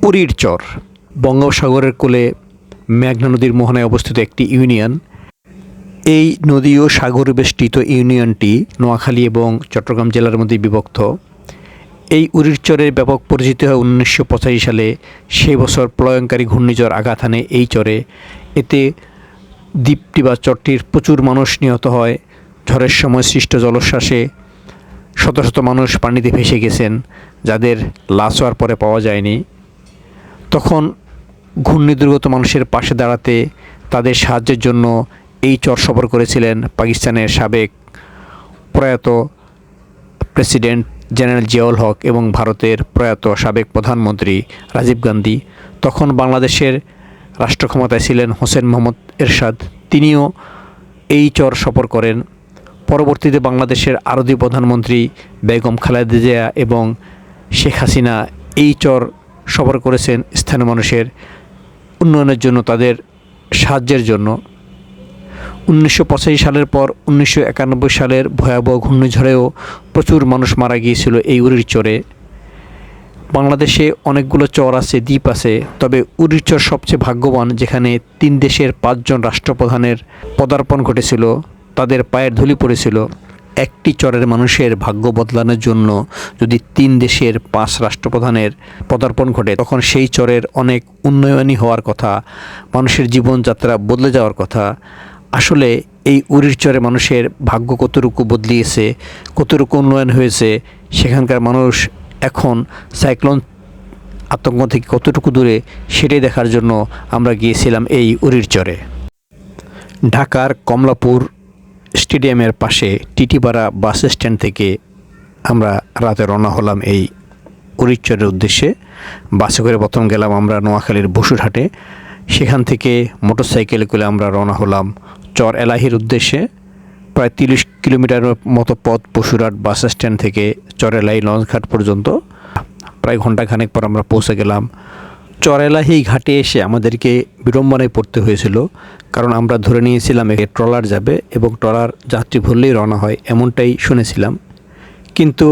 উরির চর বঙ্গোপসাগরের কোলে মেঘনা নদীর মোহনায় অবস্থিত একটি ইউনিয়ন। এই নদী ও সাগর বেষ্টিত ইউনিয়নটি নোয়াখালী এবং চট্টগ্রাম জেলার মধ্যে বিভক্ত। এই উরির চরের ব্যাপক পরিচিতি হয় 1985 সালে। সেই বছর প্রলয়ঙ্কারী ঘূর্ণিঝড় আঘাত হানে এই চরে। এতে দ্বীপটি বা চরটির প্রচুর মানুষ নিহত হয়। ঝড়ের সময় সৃষ্ট জলোচ্ছ্বাসে শত শত মানুষ পানিতে ভেসে গেছেন, যাদের লাশ হওয়ার পরে পাওয়া যায়নি। তখন ঘূর্ণিদুর্গত মানুষের পাশে দাঁড়াতে, তাদের সাহায্যের জন্য এই চর সফর করেছিলেন পাকিস্তানের সাবেক প্রয়াত প্রেসিডেন্ট জেনারেল জিয়াউল হক এবং ভারতের প্রয়াত সাবেক প্রধানমন্ত্রী রাজীব গান্ধী। তখন বাংলাদেশের রাষ্ট্রক্ষমতায় ছিলেন হোসেন মোহাম্মদ এরশাদ। তিনিও এই চর সফর করেন। পরবর্তীতে বাংলাদেশের আরও দুই প্রধানমন্ত্রী বেগম খালেদা জিয়া এবং শেখ হাসিনা এই চর সফর করেছেন স্থানীয় মানুষের উন্নয়নের জন্য, তাদের সাহায্যের জন্য। 1985 সালের পর 1991 সালের ভয়াবহ ঘূর্ণিঝড়েও প্রচুর মানুষ মারা গিয়েছিল এই উরির চরে। বাংলাদেশে অনেকগুলো চর আছে, দ্বীপ আছে, তবে উরির চর সবচেয়ে ভাগ্যবান, যেখানে 3 দেশের 5 জন রাষ্ট্রপ্রধানের পদার্পণ ঘটেছিল, তাদের পায়ের ধুলি পড়েছিল। একটি চরের মানুষের ভাগ্য বদলানোর জন্য যদি 3 দেশের 5 রাষ্ট্রপ্রধানের পদার্পণ ঘটে, তখন সেই চরের অনেক উন্নয়নই হওয়ার কথা, মানুষের জীবনযাত্রা বদলে যাওয়ার কথা। আসলে এই উরির চরে মানুষের ভাগ্য কতটুকু বদলিয়েছে, কতটুকু উন্নয়ন হয়েছে, সেখানকার মানুষ এখন সাইক্লোন আতঙ্ক থেকে কতটুকু দূরে, সেটাই দেখার জন্য আমরা গিয়েছিলাম এই উরির চরে। ঢাকার কমলাপুর স্টেডিয়ামের পাশে টিটিপাড়া বাস স্ট্যান্ড থেকে আমরা রাতে রওনা হলাম এই উরির চরের উদ্দেশ্যে। বাসে করে প্রথম গেলাম আমরা নোয়াখালীর বসুরহাটে। সেখান থেকে মোটরসাইকেলে করে আমরা রওনা হলাম চর এলাহির উদ্দেশ্যে। প্রায় 30 কিলোমিটার মতো পথ বসুরহাট বাস স্ট্যান্ড থেকে চর এলাহি লঞ্চঘাট পর্যন্ত। প্রায় ঘণ্টাখানেক পর আমরা পৌঁছে গেলাম চর এলাহি ঘাটে। এসে আমাদেরকে বিড়ম্বনায় পড়তে হয়েছিল, কারণ আমরা ধরে নিয়েছিলাম ট্রলার যাবে এবং ট্রলার যাত্রী ভরলেই রওনা হয়, এমনটাই শুনেছিলাম। কিন্তু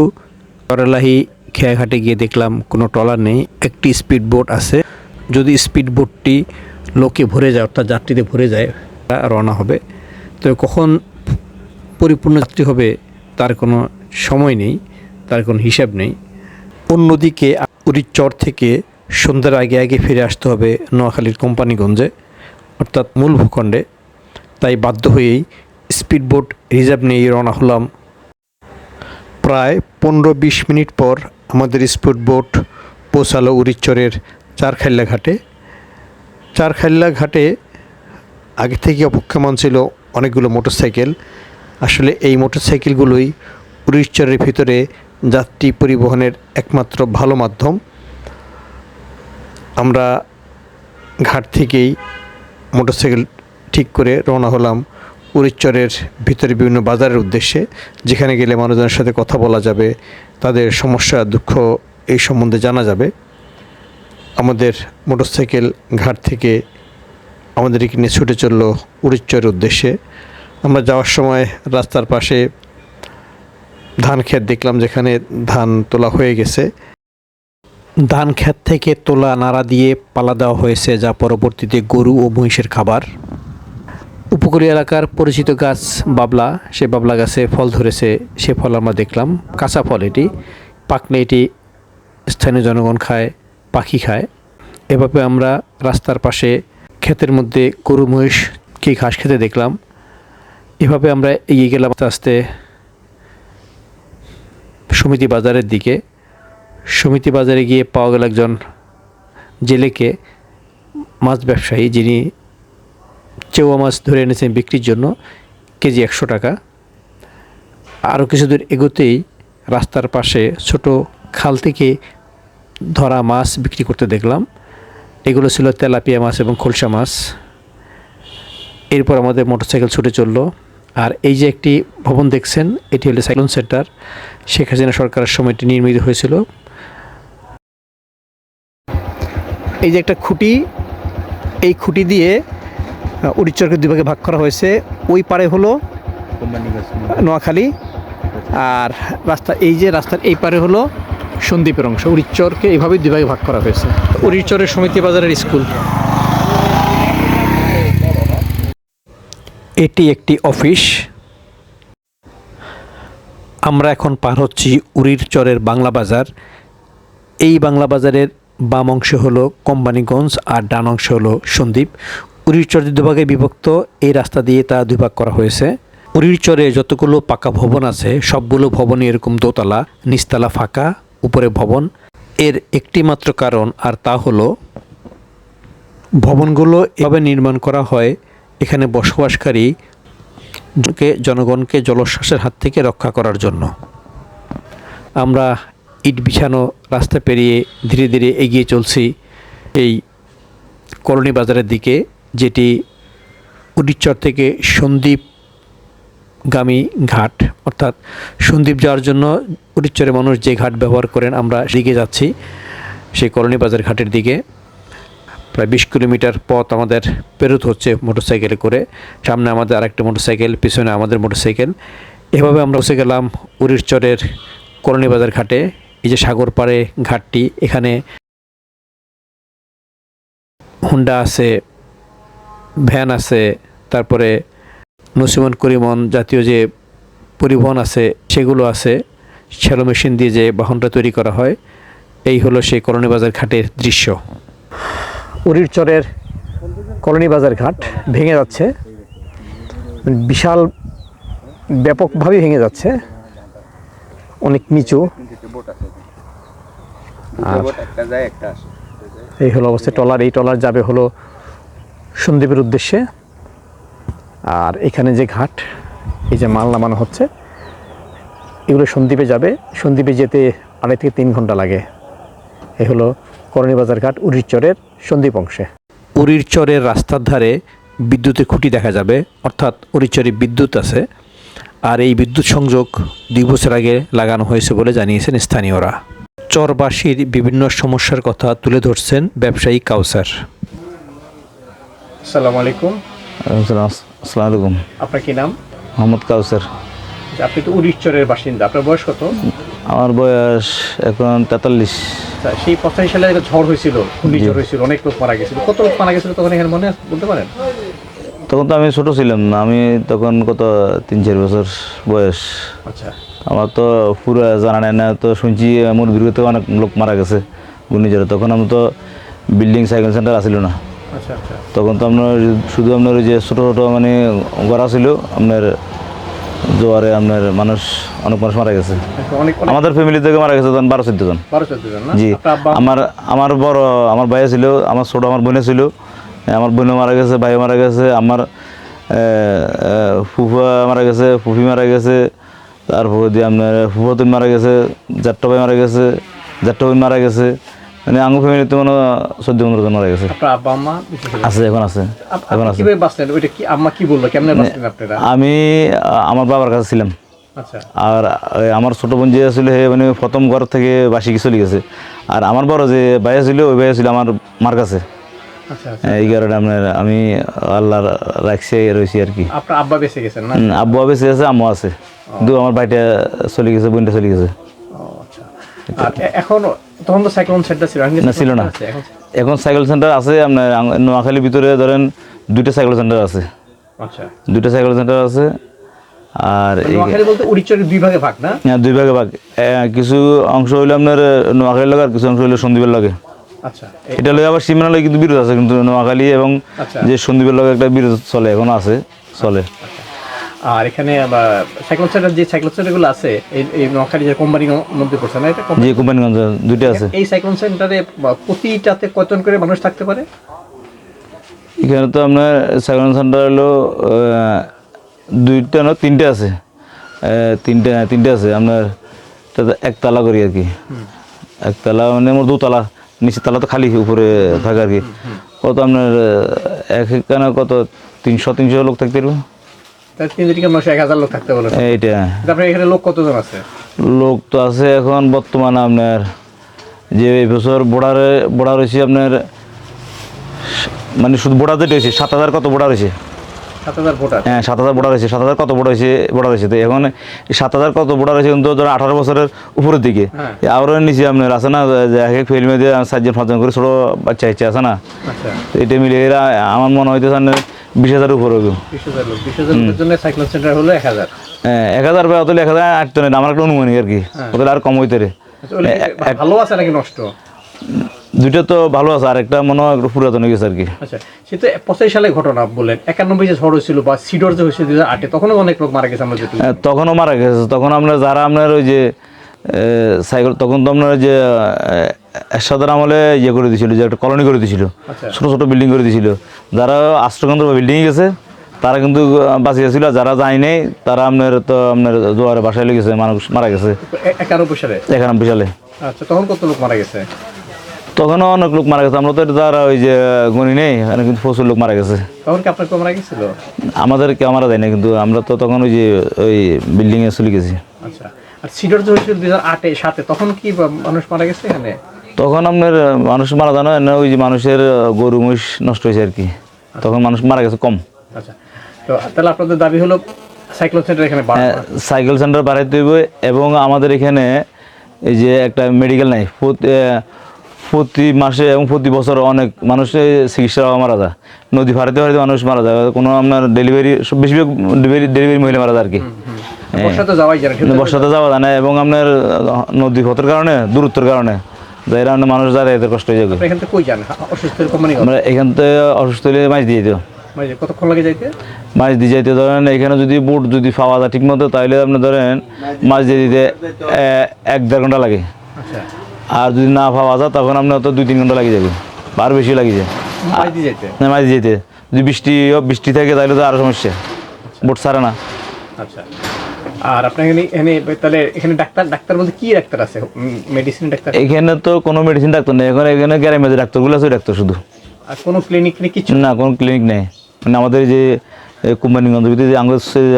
চর এলাহি খেয়াঘাটে গিয়ে দেখলাম কোনো ট্রলার নেই, একটি স্পিড বোট আছে। যদি স্পিড বোটটি লোকে ভরে যায়, অর্থাৎ যাত্রীতে ভরে যায়, রওনা হবে। তো কখন পরিপূর্ণ যাত্রী হবে তার কোনো সময় নেই, তার কোনো হিসাব নেই। অন্যদিকে উরির চর থেকে সন্ধ্যার আগে আগে ফিরে আসতে হবে নোয়াখালীর কোম্পানিগঞ্জে, অর্থাৎ মূল ভূখণ্ডে। তাই বাধ্য হয়েই স্পিড বোট রিজার্ভ নিয়ে রওনা হলাম। প্রায় 15-20 মিনিট পর আমাদের স্পিড বোট পৌঁছালো উরির চরের চারখাইল্লা ঘাটে। চারখাইল্লা ঘাটে আগে থেকে অপেক্ষমান ছিল অনেকগুলো মোটরসাইকেল। আসলে এই মোটরসাইকেলগুলোই উরির চরের ভিতরে যাত্রী পরিবহনের একমাত্র ভালো মাধ্যম। আমরা ঘাট থেকেই মোটরসাইকেল ঠিক করে রওনা হলাম উরির চরের ভিতরে বিভিন্ন বাজারের উদ্দেশ্যে, যেখানে গেলে মানুষজনের সাথে কথা বলা যাবে, তাদের সমস্যা দুঃখ এই সম্বন্ধে জানা যাবে। আমাদের মোটরসাইকেল ঘাট থেকে আমাদেরকে নিয়ে ছুটে চলল উরির চরের উদ্দেশ্যে। আমরা যাওয়ার সময় রাস্তার পাশে ধান ক্ষেত দেখলাম, যেখানে ধান তোলা হয়ে গেছে। ধান ক্ষেত থেকে তোলা নাড়া দিয়ে পালা দেওয়া হয়েছে, যা পরবর্তীতে গরু ও মহিষের খাবার। উপকূলীয় এলাকার পরিচিত গাছ বাবলা, সে বাবলা গাছে ফল ধরেছে, সে ফল আমরা দেখলাম। কাঁচা ফল এটি, পাকলে এটি স্থানীয় জনগণ খায়, পাখি খায়। এভাবে আমরা রাস্তার পাশে ক্ষেতের মধ্যে গরু মহিষকে ঘাস খেতে দেখলাম। এভাবে আমরা এগিয়ে গেলাম আস্তে আস্তে সমিতি বাজারের দিকে। সমিতি বাজারে গিয়ে পাওয়া গেল একজন জেলেকে, মাছ ব্যবসায়ী, যিনি চেওয়া মাছ ধরে এনেছেন বিক্রির জন্য, কেজি 100 টাকা। আরও কিছু দূর এগোতেই রাস্তার পাশে ছোট খাল থেকে ধরা মাছ বিক্রি করতে দেখলাম। এগুলো ছিল তেলাপিয়া মাছ এবং খোলসা মাছ। এরপর আমাদের মোটরসাইকেল ছুটে চলল। আর এই যে একটি ভবন দেখছেন, এটি হলো সাইক্লোন সেন্টার। শেখ হাসিনা সরকারের সময় এটি নির্মিত হয়েছিল। এই যে একটা খুঁটি, এই খুঁটি দিয়ে উরির চরকে 2 ভাগে ভাগ করা হয়েছে। ওই পারে হলো নোয়াখালী, আর রাস্তা, এই যে রাস্তার এই পারে হলো সন্দ্বীপের অংশ। উড়িরচরকে এইভাবে দুই ভাগে ভাগ করা হয়েছে। উড়িরচরের সমিতি বাজারের স্কুল। এটি একটি অফিস। আমরা এখন পার হচ্ছি উড়িরচরের বাংলা বাজার। এই বাংলা বাজারের বাম অংশ হলো কোম্পানিগঞ্জ আর ডান অংশ হলো সন্দ্বীপ। উড়িরচর দুভাগে বিভক্ত, এই রাস্তা দিয়ে তা দুই ভাগ করা হয়েছে। উড়িরচরে যতগুলো পাকা ভবন আছে সবগুলো ভবনই এরকম দোতলা, নিচতলা ফাঁকা, উপরে ভবন। এর একটি মাত্র কারণ, আর তা হলো ভবনগুলো এভাবে নির্মাণ করা হয় এখানে বসবাসকারী জনগণকে জলোচ্ছ্বাসের হাত থেকে রক্ষা করার জন্য। আমরা ইট বিছানো রাস্তা পেরিয়ে ধীরে ধীরে এগিয়ে চলছি এই কলোনি বাজারের দিকে, যেটি উড়িরচর থেকে সন্দ্বীপগামী ঘাট। অর্থাৎ সন্দ্বীপ যাওয়ার জন্য উড়িরচরের মানুষ যে ঘাট ব্যবহার করেন, আমরা দিকে যাচ্ছি সেই কলোনি বাজার ঘাটের দিকে। প্রায় 20 কিলোমিটার পথ আমাদের পেরোতে হচ্ছে মোটরসাইকেলে করে। সামনে আমাদের আরেকটা মোটরসাইকেল, পিছনে আমাদের মোটরসাইকেল। এভাবে আমরা বসে গেলাম উড়িরচরের কলোনি বাজার ঘাটে। এই যে সাগর পাড়ে ঘাটটি, এখানে হুন্ডা আছে, ভ্যান আছে, তারপরে নসিমন করিমন জাতীয় যে পরিবহন আছে সেগুলো আছে। শ্যালো মেশিন দিয়ে যে বাহনটা তৈরি করা হয়। এই হলো সেই কলোনি বাজার ঘাটের দৃশ্য। উড়িরচরের কলোনি বাজার ঘাট ভেঙে যাচ্ছে, বিশাল ব্যাপকভাবে ভেঙে যাচ্ছে, অনেক নিচু। আর এই হলো অবস্থা। ট্রলার, এই ট্রলার যাবে হলো সন্দ্বীপের উদ্দেশ্যে। আর এখানে যে ঘাট, এই যে মাল নামানো হচ্ছে, এগুলো সন্দ্বীপে যাবে। সন্দ্বীপে যেতে 2.5 থেকে 3 ঘন্টা লাগে। এই হলো কলোনি বাজার ঘাট উড়িরচরের সন্দ্বীপ অংশে। উড়িরচরের রাস্তার ধারে বিদ্যুতের খুঁটি দেখা যাবে, অর্থাৎ উড়িরচরে বিদ্যুৎ আছে। আর এই বিদ্যুৎ সংযোগ 2 বছর আগে লাগানো হয়েছে বলে জানিয়েছেন স্থানীয়রা। চরবাসীর বিভিন্ন সমস্যার কথা তুলে ধরছেন ব্যবসায়ী কাউসার। আসসালামু আলাইকুম। আসসালামু আলাইকুম। আপনার কি নাম? মোহাম্মদ কাউসার। আপনি তো উড়িরচরের বাসিন্দা, আপনার বয়স কত? আমার বয়স এখন 43। সেই 85 সালে একটা ঝড় হয়েছিল, ঘূর্ণিঝড় হয়েছিল, অনেক লোক মারা গেছিল। কত লোক মারা গেছিল তখন এখানে মনে বলতে পারেন? তখন তো আমি ছোট ছিলাম না, আমি তখন কত 3-4 বছর বয়স। আচ্ছা। আমার তো পুরো জানা নেই না, তো শুনছি আমার বিরুদ্ধে অনেক লোক মারা গেছে ঘূর্ণিঝড়ে। তখন আমি তো বিল্ডিং সাইকেল সেন্টার আসিল না। আচ্ছা আচ্ছা। তখন তো আপনার শুধু আপনার ওই যে ছোটো ছোটো মানে গড়া ছিল, আপনার জোয়ারে আপনার অনেক মানুষ মারা গেছে। আমাদের ফ্যামিলি থেকে মারা গেছে তখন 12-14 জন। জি। আমার ভাই ছিল, আমার ছোটো আমার বোনে ছিল, আমার বোনও মারা গেছে, ভাইও মারা গেছে, আমার ফুফা মারা গেছে, ফুফি মারা গেছে, তারপর দিয়ে আপনার ফুফাতুন মারা গেছে, জাট্টো ভাই মারা গেছে, জাট্টো বোন মারা গেছে। মানে আঙ্গু ফ্যামিলিতে মনে 14-15 জন মারা গেছে। আছে, এখন আছে, এখন আছে। আমি আমার বাবার কাছে ছিলাম। আর আমার ছোট বোন যে ছিল হে মানে প্রথম ঘর থেকে বাসি চলে গেছে। আর আমার বড় যে ভাইয়া ছিল, ওই ভাইয়া ছিল আমার মার কাছে। এই কারণে আপনার আমি আল্লাহ রাখছে রয়েছি আর কি। আব্বা বেঁচে গেছেন না? আব্বু বেঁচে আছে, আম্মু আছে, কিন্তু আমার ভাইটা চলে গেছে, বোনটা চলে গেছে। এখন তখন তো সাইক্লোন সেন্টার ছিল না? ছিল না। এখন সাইকেল সেন্টার আছে আপনার নোয়াখালীর ভিতরে, ধরেন 2টা সাইকেল সেন্টার আছে। আচ্ছা। 2টা সাইকেল সেন্টার আছে। আর নোয়াখালী বলতে উড়িরচরের 2 ভাগে ভাগ না? হ্যাঁ, 2 ভাগে ভাগ। কিছু অংশ হইলো আপনার নোয়াখালীর লাগে, আর কিছু অংশ হইলো সন্দ্বীপের লাগে। আচ্ছা। এটা লগে আবার সীমানা লগে কিন্তু বিরোধ আছে, কিন্তু নোয়াখালী এবং যে সন্দ্বীপের লগে একটা বিরোধ চলে, এখনো আছে, চলে। আর এখানে সাইকেল সেন্টার, যে সাইকেল সেন্টারগুলো আছে এই নোয়াখালী যে কোম্পানির মধ্যে পড়ছে না? এটা জি, কোম্পানিগঞ্জ 2টা আছে। এই সাইকেল সেন্টারে প্রতিটাতে কতজন করে মানুষ থাকতে পারে? এখানে তো আপনার সাইকেল সেন্টার হলো 2টা না 3টে আছে। 3টে আছে আপনার, একতলা করি আর কি। একতলা মানে আমার 2তলা, নিচের তলা তো খালি, উপরে থাকে আর কি। কত আপনার এখানে কত 300 লোক থাকতে পারবো। 1000 লোক থাকতে বলে এইটা। তারপরে এখানে লোক কতজন আছে? লোক তো আছে এখন বর্তমানে আপনার যে এই বছর বোড়া রয়েছে আপনার, মানে শুধু বোড়াতে রয়েছে 7000 কত বোড়া রয়েছে। 7,000 ভোটার। হ্যাঁ 7,000 ভোটার হয়েছে, 7,000 কত ভোটার হয়েছে তো এখন 7,000 কত ভোটার হয়েছে কিন্তু ধরো 18 বছরের উপরের দিকে। আরও নিচে আপনার আছে না যে এক এক ফিল্মে দিয়ে 4জন 5জন করে ছোটো বাচ্চা ইচ্ছা আছে না, এটা মিলে এরা আমার মনে হইতেছে 20,000 উপরে হবে। 20,000 লোক, 20,000 লোকের জন্য সাইক্লোন সেন্টার হলো 1,000। হ্যাঁ 1,000 বা অতলে 1,000 আটতো না, আমার একটা অনুমানিক আর কি, ওদের আর কম হইতে রে। ভালো আছে নাকি নষ্ট? দুইটা তো ভালো আছে, আর একটা মনে হয় একটু পুরাতন হয়ে গেছে আর কি। আচ্ছা, সে তো 85 সালে ঘটনা বললেন, 91 যে ঝড় হয়েছিল বা সিডর যে হয়েছিল 2008-এ, তখনও অনেক লোক মারা গেছে আমরা যেটুকু। তখনও মারা গেছে, তখন আপনার যারা আপনার ওই যে সাইকেল, তখন তো আপনার যে এরশাদের আমলে ইয়ে করে দিয়েছিল, যে একটা কলোনি করে দিয়েছিল, ছোটো ছোটো বিল্ডিং করে দিয়েছিল, যারা আশ্রয়কেন্দ্র বিল্ডিংয়ে গেছে তারা কিন্তু বাঁচিয়েছিল, যারা যায় নাই তারা আপনার তো আপনার জোয়ারে বাসায় লেগেছে, মানুষ মারা গেছে 91 সালে। 91 সালে। আচ্ছা, তখন কত লোক মারা গেছে? তখনও অনেক লোক মারা গেছে, আমরা তো যারা ওই যে গণি নেই, এখানে কিন্তু প্রচুর লোক মারা গেছে। তখন কি আপনার কেউ মারা গেছিল? আমাদের কেউ মারা যায় না, কিন্তু আমরা তো তখন ওই যে ওই বিল্ডিংয়ে চলে গেছি। আচ্ছা, আর সিডর যে হয়েছিল 2008-7-এ, তখন কি মানুষ মারা গেছে এখানে? তখন আপনার মানুষ মারা যায় না, ওই যে মানুষের গরু মহিষ নষ্ট হয়েছে আর কি, তখন মানুষ মারা গেছে কম। আচ্ছা, তো তাহলে আপনাদের দাবি হলো সাইক্লোন সেন্টার এখানে সাইকেল সেন্টার বাড়াইতে হইবে, এবং আমাদের এখানে এই যে একটা মেডিকেল নাই, প্রতি মাসে এবং প্রতি বছর অনেক মানুষের চিকিৎসা মারা যায়, নদী ফাড়াতে ফাড়াতে মানুষ মারা যায়, কোনো আপনার ডেলিভারি বেশিরভাগ ডেলিভারি মহিলা মারা যায় আর কি। বর্ষাতে যাওয়া যায় না, এবং আপনার নদী পথের কারণে, দূরত্বের কারণে যারা মানুষ যায় এদের কষ্ট হয়ে যাবে। এখান থেকে কই যান অসুস্থ? আমরা এখান থেকে অসুস্থ হলে মাছ দিয়ে দিও, কতক্ষণ লাগে যাইতে? মাছ দিয়ে যাইতে ধরেন এখানে যদি বুট যদি পাওয়া যায় ঠিক মতো, তাহলে আপনি ধরেন মাছ দিয়ে দিতে 1-1.5 ঘন্টা লাগে। আচ্ছা, আর যদি না পাওয়া যায় তখন আপনার তো 2-3 ঘন্টা লাগে যাবে, আর বেশি লাগে যায় মাছ দিয়ে যাইতে। মাছ দিয়ে যেতে, যদি বৃষ্টি থাকে তাহলে তো আরও সমস্যা, বুট ছাড়ে না। আচ্ছা, আর আপনার এখানে তাহলে এখানে ডাক্তার বলতে কি ডাক্তার আছে? Medicine doctor? এখানে তো কোনো মেডিসিন ডাক্তার নেই, এখানে গ্রামের ডাক্তারগুলো আছে ডাক্তার শুধু, আর কোনো ক্লিনিক নেই কিছু? না, কোনো ক্লিনিক নেই। মানে আমাদের যে কোম্পানিগঞ্জ ভিতরে যে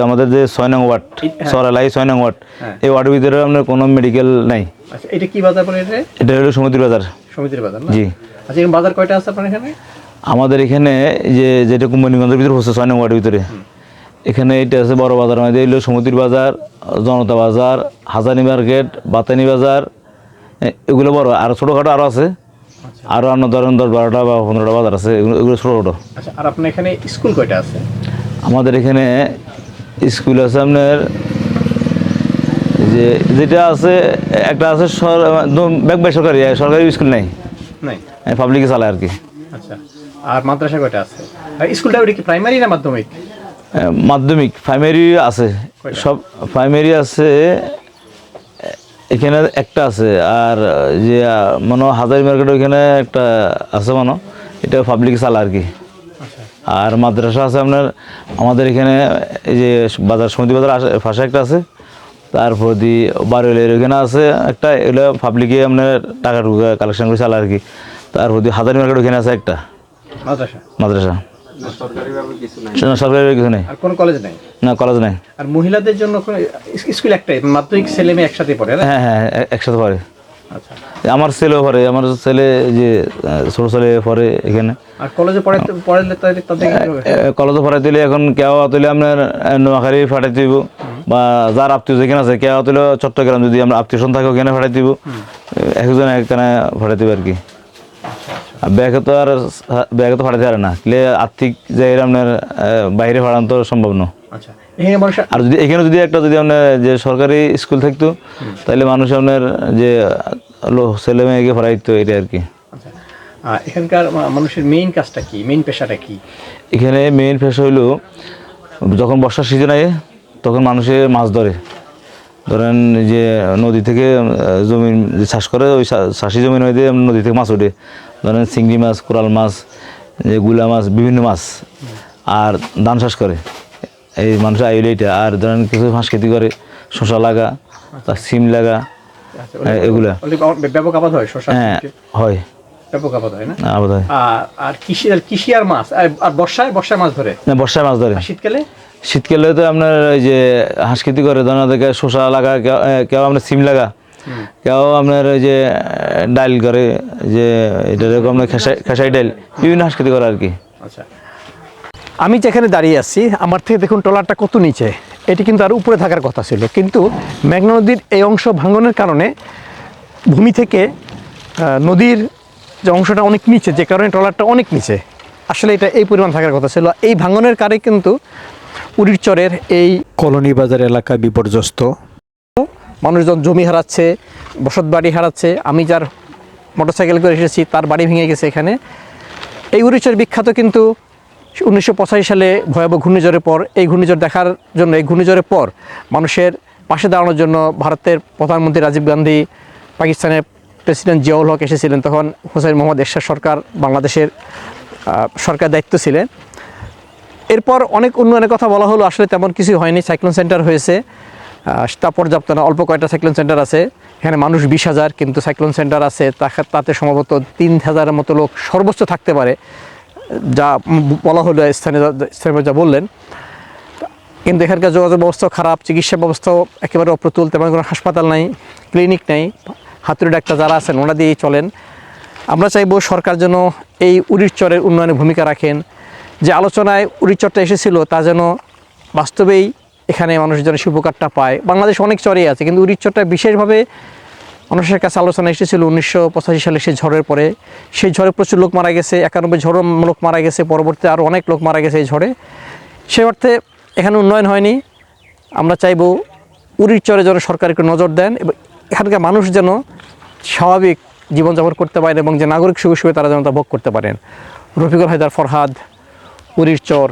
আমাদের যে 6 নং ওয়ার্ড, সরালাই 6 নং ওয়ার্ড, এই ওয়ার্ডের ভিতরে আপনার কোনো মেডিকেল নাই। আচ্ছা, এটা কি বাজার বলে? এটা হলো সমিতির বাজার। সমিতির বাজার না? জি। আচ্ছা, এখানে বাজার কয়টা আছে আপনার এখানে? আমাদের এখানে যেটা কোম্পানিগঞ্জের ভিতরে হচ্ছে 6 নং ওয়ার্ডের ভিতরে, এখানে এটা আছে বড় বাজার, মধ্যে এলো সমিতির বাজার, জনতা বাজার, হাজানি মার্কেট, বাতানি বাজার, এগুলো বড়। আর ছোটোখাটো আরও আছে, আরও আপনার ধরেন 10-12টা বা 15টা বাজার আছে, এগুলো ছোটো ছোটো। আচ্ছা, আর আপনার এখানে স্কুল কয়টা আছে? আমাদের এখানে স্কুল আছে আপনার যেটা আছে একটা আছে বেসরকারি, সরকারি স্কুল নাই, পাবলিকে চালায় আর কি। আচ্ছা, আর মাদ্রাসা কয়টা আছে? আর স্কুলটা ওটা কি প্রাইমারি না মাধ্যমিক? মাধ্যমিক, প্রাইমারি আছে, সব প্রাইমারি আছে এখানে একটা আছে, আর যে মনে হাজারি মার্কেট ওইখানে একটা আছে মনে, এটা পাবলিক চালা আর কি। আর মাদ্রাসা আছে আপনার আমাদের এখানে এই যে বাজার সমিতি বাজার পাশে একটা আছে, তারপর দি বারোলের ওইখানে আছে একটা, এগুলো পাবলিকে আপনার টাকা টুকা কালেকশন করে চালা আর কি। তারপর দি হাজারি মার্কেট ওইখানে আছে একটা মাদ্রাসা। সরকারি কিছু নেই। আর কোনো কলেজ নেই? না, কলেজ নেই। আর মহিলাদের জন্য স্কুল একটাই, মাধ্যমিক ছেলে মেয়ে একসাথে পড়ে? হ্যাঁ হ্যাঁ, একসাথে পড়ে। আচ্ছা, আমার ছেলেও পড়ে, আমার ছেলে যে ছোটো ছেলে পড়ে এখানে। আর কলেজে পড়াইলে কলেজে পড়াইতে হলে এখন কেউ তুলে আপনার নোয়াখালী ফাটাই দিব, বা যার আত্মীয় যেখানে আছে কেউ তুলে চট্টগ্রাম যদি আমরা আত্মীয় থাকে ওখানে ফাটাই দিব, একজন এখানে ফাটাই দিব আর কি। ব্যাগে তো ফাটাতে পারে না, আর্থিক জায়গায় আপনার বাইরে ফাটানো তো সম্ভব না। আর যদি এখানে যদি আপনার যে সরকারি স্কুল থাকতো, তাহলে মানুষ আপনার যে ছেলে মেয়েকে পড়াইতো, এটা আর কি। এখানকার মানুষের মেইন কাজটা কি, মেইন পেশাটা কি? এখানে মেইন পেশা হইলো যখন বর্ষার সিজন আয় তখন মানুষে মাছ ধরে, ধরেন যে নদী থেকে জমি চাষ করে, ওই চাষি জমি নদী থেকে মাছ ওঠে, ধরেন চিংড়ি মাছ, কোরাল মাছ, যে গুলা মাছ, বিভিন্ন মাছ, আর ধান চাষ করে এই মানুষের আইলে এটা। আর ধরেন কিছু হাঁস খেতি করে, শশা লাগা, তার সিম লাগা, এগুলা। ব্যাপক আবাদ হয় শশা? হ্যাঁ হয়, ব্যাপক আবাদ হয় না? আবাদ হয়। আর কৃষি আর মাছ, আর বর্ষায় মাছ ধরে? বর্ষায় মাছ ধরে। শীতকালে তো আপনার ওই যে হাঁস খেতি করে, ধরেন শশা লাগা, কেউ আপনার সিম লাগা, কেউ আপনার ওই যে ডাইল করে, যে এটা আপনার খেসাই ডাইল, বিভিন্ন হাঁস খেতি করে আর কি। আচ্ছা, আমি যেখানে দাঁড়িয়ে আছি আমার থেকে দেখুন ট্রলারটা কত নিচে, এটি কিন্তু আর উপরে থাকার কথা ছিল, কিন্তু মেঘনা নদীর এই অংশ ভাঙনের কারণে ভূমি থেকে নদীর যে অংশটা অনেক নিচে, যে কারণে ট্রলারটা অনেক নিচে, আসলে এটা এই পরিমাণ থাকার কথা ছিল। এই ভাঙনের কারণে কিন্তু উরিরচরের এই কলোনি বাজার এলাকা বিপর্যস্ত, মানুষজন জমি হারাচ্ছে, বসত বাড়ি হারাচ্ছে। আমি যার মোটরসাইকেল করে এসেছি তার বাড়ি ভেঙে গেছে এখানে। এই উরিরচর বিখ্যাত কিন্তু 1985 সালে ভয়াবহ ঘূর্ণিঝড়ের পর, এই ঘূর্ণিঝড় দেখার জন্য, এই ঘূর্ণিঝড়ের পর মানুষের পাশে দাঁড়ানোর জন্য ভারতের প্রধানমন্ত্রী রাজীব গান্ধী, পাকিস্তানের প্রেসিডেন্ট জিয়াউল হক এসেছিলেন, তখন হুসাইন মোহাম্মদ এরশাদ সরকার বাংলাদেশের সরকার দায়িত্ব ছিলেন। এরপর অনেক উন্নয়নের কথা বলা হলো, আসলে তেমন কিছু হয়নি। সাইক্লোন সেন্টার হয়েছে, তা পর্যাপ্ত না, অল্প কয়েকটা সাইক্লোন সেন্টার আছে, এখানে মানুষ 20,000, কিন্তু সাইক্লোন সেন্টার আছে তাতে সম্ভবত 3,000-এর মতো লোক সর্বোচ্চ থাকতে পারে, যা বলা হলো স্থানীয় যা বললেন। কিন্তু এখানকার যোগাযোগ ব্যবস্থাও খারাপ, চিকিৎসা ব্যবস্থাও একেবারে অপ্রতুল, তেমন কোনো হাসপাতাল নাই, ক্লিনিক নেই, হাতুড়ি ডাক্তার যারা আছেন ওনারা দিয়েই চলেন। আমরা চাইবো সরকার যেন এই উরিরচরের উন্নয়নে ভূমিকা রাখেন, যে আলোচনায় উরিরচরটা এসেছিল তা যেন বাস্তবেই এখানে মানুষ যেন উপকারটা পায়। বাংলাদেশ অনেক চরেই আছে, কিন্তু উরিরচরটা বিশেষভাবে মানুষের কাছে আলোচনা এসেছিল 1985 সালে সেই ঝড়ের পরে। সেই ঝড়ে প্রচুর লোক মারা গেছে, 91 ঝড়ও লোক মারা গেছে, পরবর্তীতে আরও অনেক লোক মারা গেছে এই ঝড়ে। সে অর্থে এখানে উন্নয়ন হয়নি। আমরা চাইবো উরিরচরে যেন সরকার একটু নজর দেন এবং এখানকার মানুষ যেন স্বাভাবিক জীবনযাপন করতে পারেন এবং যে নাগরিক সুযোগ সুবিধা তারা যেন তা ভোগ করতে পারেন। রফিকুল হায়দার ফরহাদ, উরিরচর।